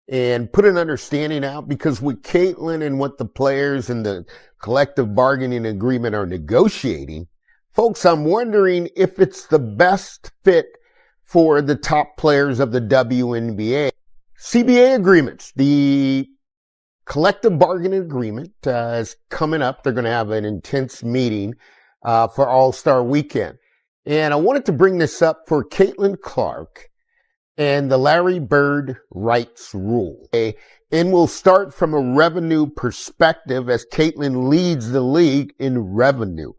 and put an understanding out, because with Caitlin and what the players and the collective bargaining agreement are negotiating, folks, I'm wondering if it's the best fit for the top players of the WNBA. CBA agreements, the collective bargaining agreement is coming up. They're going to have an intense meeting for All-Star Weekend. And I wanted to bring this up for Caitlin Clark and the Larry Bird rights rule. Okay? And we'll start from a revenue perspective as Caitlin leads the league in revenue.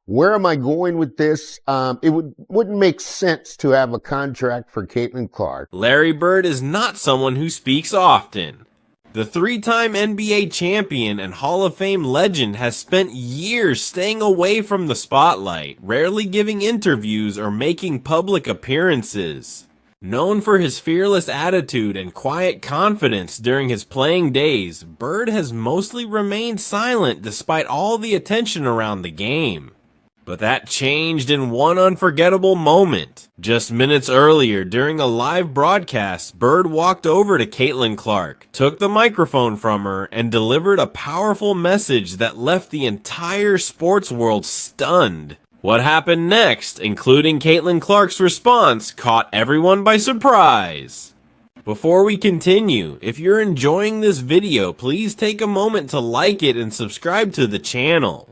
Where am I going with this? It wouldn't make sense to have a contract for Caitlin Clark. Larry Bird is not someone who speaks often. The three-time NBA champion and Hall of Fame legend has spent years staying away from the spotlight, rarely giving interviews or making public appearances. Known for his fearless attitude and quiet confidence during his playing days, Bird has mostly remained silent despite all the attention around the game. But that changed in one unforgettable moment. Just minutes earlier, during a live broadcast, Bird walked over to Caitlin Clark, took the microphone from her, and delivered a powerful message that left the entire sports world stunned. What happened next, including Caitlin Clark's response, caught everyone by surprise. Before we continue, if you're enjoying this video, please take a moment to like it and subscribe to the channel.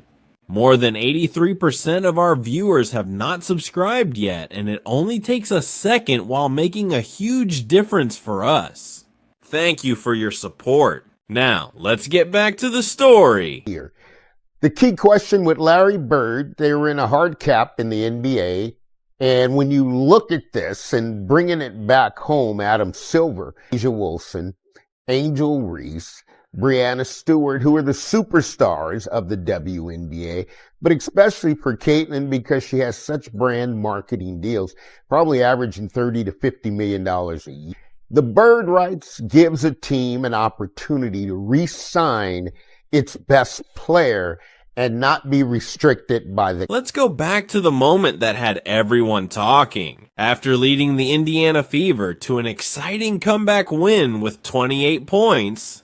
More than 83% of our viewers have not subscribed yet, and it only takes a second while making a huge difference for us. Thank you for your support. Now, let's get back to the story. Here, the key question with Larry Bird, they were in a hard cap in the NBA, and when you look at this and bringing it back home, Adam Silver, Asia Wilson, Angel Reese, Breanna Stewart, who are the superstars of the WNBA, but especially for Caitlin because she has such brand marketing deals, probably averaging $30 to $50 million a year. The Bird rights gives a team an opportunity to re-sign its best player and not be restricted by the... Let's go back to the moment that had everyone talking. After leading the Indiana Fever to an exciting comeback win with 28 points...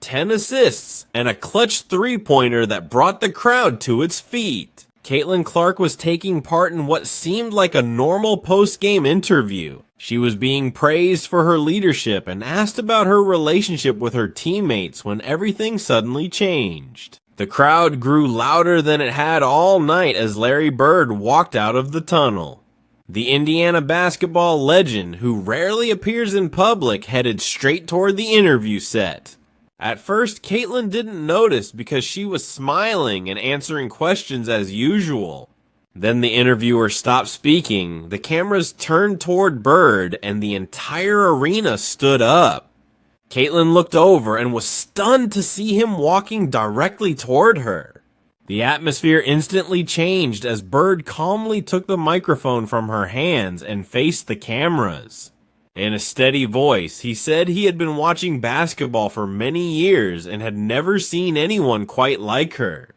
10 assists, and a clutch three-pointer that brought the crowd to its feet. Caitlin Clark was taking part in what seemed like a normal post-game interview. She was being praised for her leadership and asked about her relationship with her teammates when everything suddenly changed. The crowd grew louder than it had all night as Larry Bird walked out of the tunnel. The Indiana basketball legend, who rarely appears in public, headed straight toward the interview set. At first, Caitlin didn't notice because she was smiling and answering questions as usual. Then the interviewer stopped speaking, the cameras turned toward Bird, and the entire arena stood up. Caitlin looked over and was stunned to see him walking directly toward her. The atmosphere instantly changed as Bird calmly took the microphone from her hands and faced the cameras. In a steady voice, he said he had been watching basketball for many years and had never seen anyone quite like her.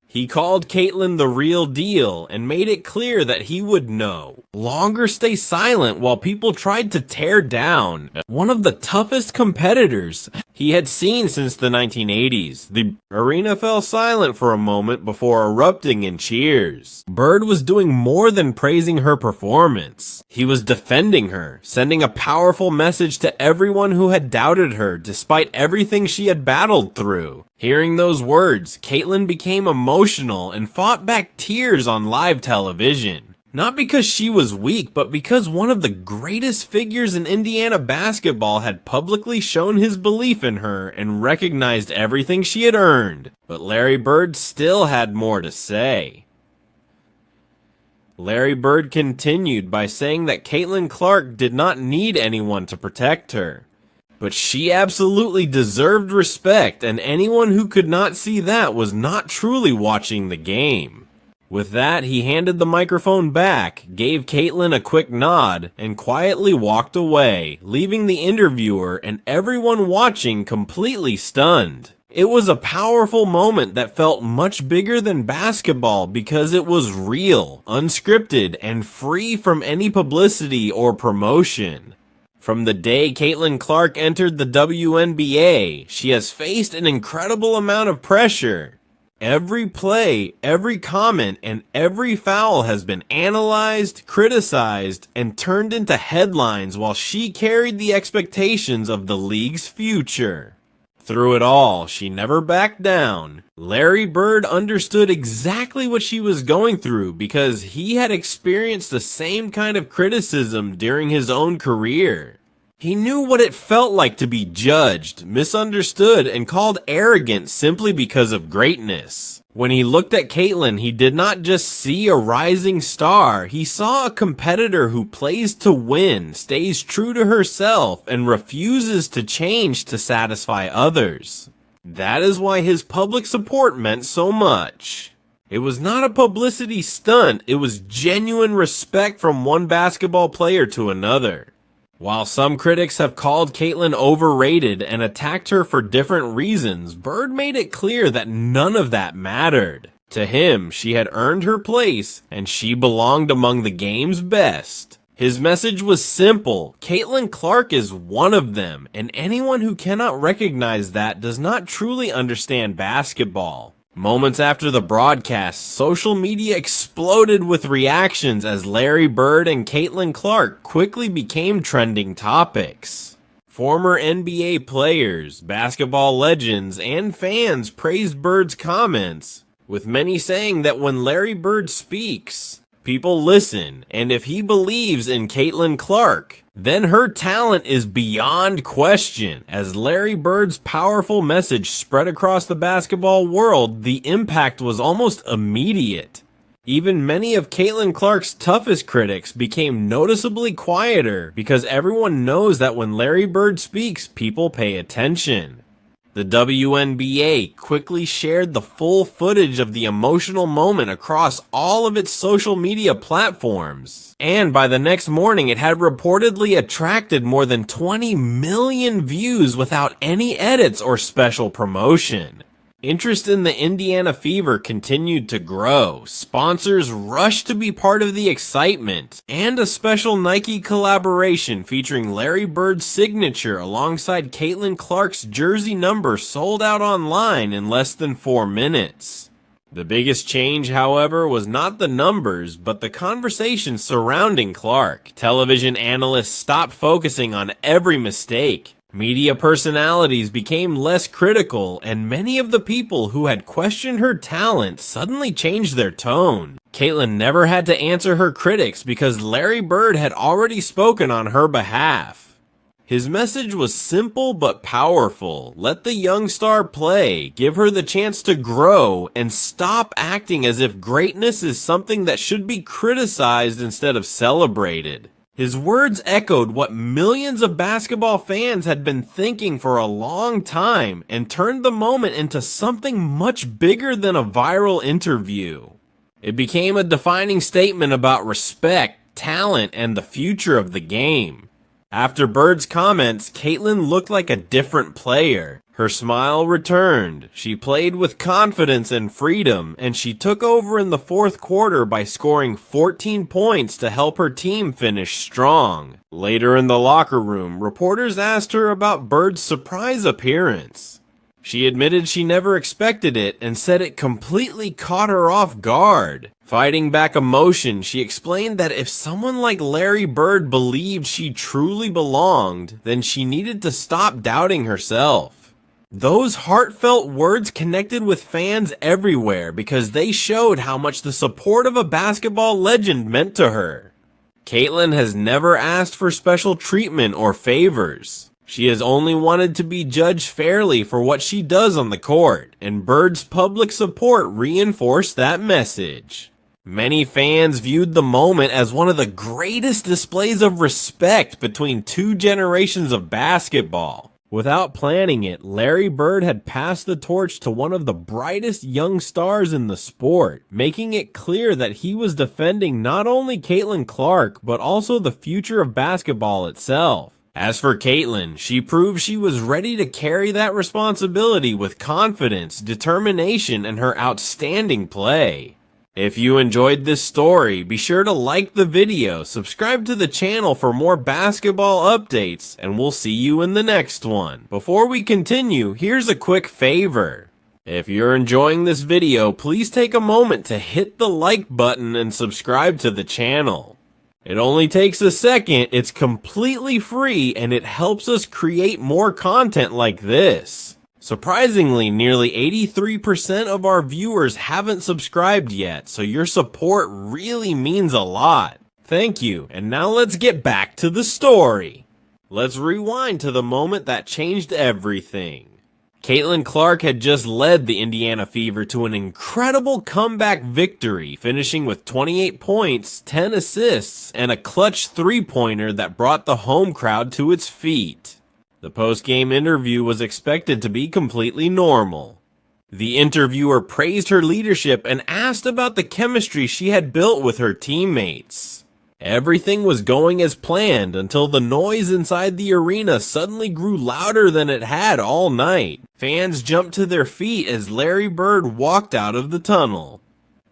He called Caitlin the real deal and made it clear that he would no longer stay silent while people tried to tear down one of the toughest competitors he had seen since the 1980s. The arena fell silent for a moment before erupting in cheers. Bird was doing more than praising her performance. He was defending her, sending a powerful message to everyone who had doubted her despite everything she had battled through. Hearing those words, Caitlin became emotional and fought back tears on live television. Not because she was weak, but because one of the greatest figures in Indiana basketball had publicly shown his belief in her and recognized everything she had earned. But Larry Bird still had more to say. Larry Bird continued by saying that Caitlin Clark did not need anyone to protect her. But she absolutely deserved respect, and anyone who could not see that was not truly watching the game. With that, he handed the microphone back, gave Caitlin a quick nod, and quietly walked away, leaving the interviewer and everyone watching completely stunned. It was a powerful moment that felt much bigger than basketball because it was real, unscripted, and free from any publicity or promotion. From the day Caitlin Clark entered the WNBA, she has faced an incredible amount of pressure. Every play, every comment, and every foul has been analyzed, criticized, and turned into headlines while she carried the expectations of the league's future. Through it all, she never backed down. Larry Bird understood exactly what she was going through because he had experienced the same kind of criticism during his own career. He knew what it felt like to be judged, misunderstood, and called arrogant simply because of greatness. When he looked at Caitlin, he did not just see a rising star, he saw a competitor who plays to win, stays true to herself, and refuses to change to satisfy others. That is why his public support meant so much. It was not a publicity stunt, it was genuine respect from one basketball player to another. While some critics have called Caitlin overrated and attacked her for different reasons, Bird made it clear that none of that mattered. To him, she had earned her place, and she belonged among the game's best. His message was simple: Caitlin Clark is one of them, and anyone who cannot recognize that does not truly understand basketball. Moments after the broadcast, social media exploded with reactions as Larry Bird and Caitlin Clark quickly became trending topics. Former NBA players, basketball legends, and fans praised Bird's comments, with many saying that when Larry Bird speaks, people listen, and if he believes in Caitlin Clark, then her talent is beyond question. As Larry Bird's powerful message spread across the basketball world, the impact was almost immediate. Even many of Caitlin Clark's toughest critics became noticeably quieter because everyone knows that when Larry Bird speaks, people pay attention. The WNBA quickly shared the full footage of the emotional moment across all of its social media platforms. And by the next morning, it had reportedly attracted more than 20 million views without any edits or special promotion. Interest in the Indiana Fever continued to grow. Sponsors rushed to be part of the excitement, and a special Nike collaboration featuring Larry Bird's signature alongside Caitlin Clark's jersey number sold out online in less than 4 minutes. The biggest change, however, was not the numbers, but the conversation surrounding Clark. Television analysts stopped focusing on every mistake. Media personalities became less critical, and many of the people who had questioned her talent suddenly changed their tone. Caitlin never had to answer her critics because Larry Bird had already spoken on her behalf. His message was simple but powerful. Let the young star play, give her the chance to grow, and stop acting as if greatness is something that should be criticized instead of celebrated. His words echoed what millions of basketball fans had been thinking for a long time and turned the moment into something much bigger than a viral interview. It became a defining statement about respect, talent, and the future of the game. After Bird's comments, Caitlin looked like a different player. Her smile returned, she played with confidence and freedom, and she took over in the fourth quarter by scoring 14 points to help her team finish strong. Later in the locker room, reporters asked her about Bird's surprise appearance. She admitted she never expected it and said it completely caught her off guard. Fighting back emotion, she explained that if someone like Larry Bird believed she truly belonged, then she needed to stop doubting herself. Those heartfelt words connected with fans everywhere because they showed how much the support of a basketball legend meant to her. Caitlin has never asked for special treatment or favors. She has only wanted to be judged fairly for what she does on the court, and Bird's public support reinforced that message. Many fans viewed the moment as one of the greatest displays of respect between two generations of basketball. Without planning it, Larry Bird had passed the torch to one of the brightest young stars in the sport, making it clear that he was defending not only Caitlin Clark, but also the future of basketball itself. As for Caitlin, she proved she was ready to carry that responsibility with confidence, determination, and her outstanding play. If you enjoyed this story, be sure to like the video, subscribe to the channel for more basketball updates, and we'll see you in the next one. Before we continue, here's a quick favor. If you're enjoying this video, please take a moment to hit the like button and subscribe to the channel. It only takes a second, it's completely free, and it helps us create more content like this. Surprisingly, nearly 83% of our viewers haven't subscribed yet, so your support really means a lot. Thank you, and now let's get back to the story. Let's rewind to the moment that changed everything. Caitlin Clark had just led the Indiana Fever to an incredible comeback victory, finishing with 28 points, 10 assists, and a clutch three-pointer that brought the home crowd to its feet. The post-game interview was expected to be completely normal. The interviewer praised her leadership and asked about the chemistry she had built with her teammates. Everything was going as planned until the noise inside the arena suddenly grew louder than it had all night. Fans jumped to their feet as Larry Bird walked out of the tunnel.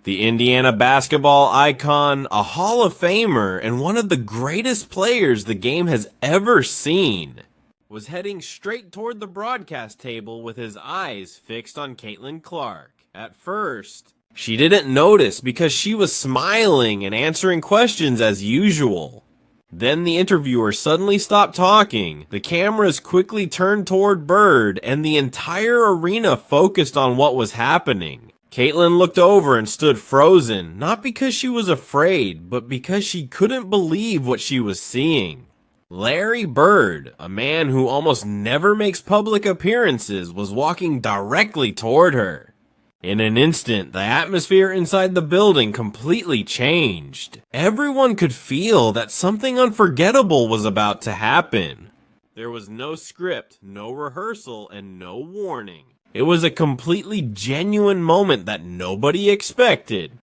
The Indiana basketball icon, a Hall of Famer, and one of the greatest players the game has ever seen, was heading straight toward the broadcast table with his eyes fixed on Caitlin Clark. At first, she didn't notice because she was smiling and answering questions as usual. Then the interviewer suddenly stopped talking, the cameras quickly turned toward Bird, and the entire arena focused on what was happening. Caitlin looked over and stood frozen, not because she was afraid, but because she couldn't believe what she was seeing. Larry Bird, a man who almost never makes public appearances, was walking directly toward her. In an instant, the atmosphere inside the building completely changed. Everyone could feel that something unforgettable was about to happen. There was no script, no rehearsal, and no warning. It was a completely genuine moment that nobody expected.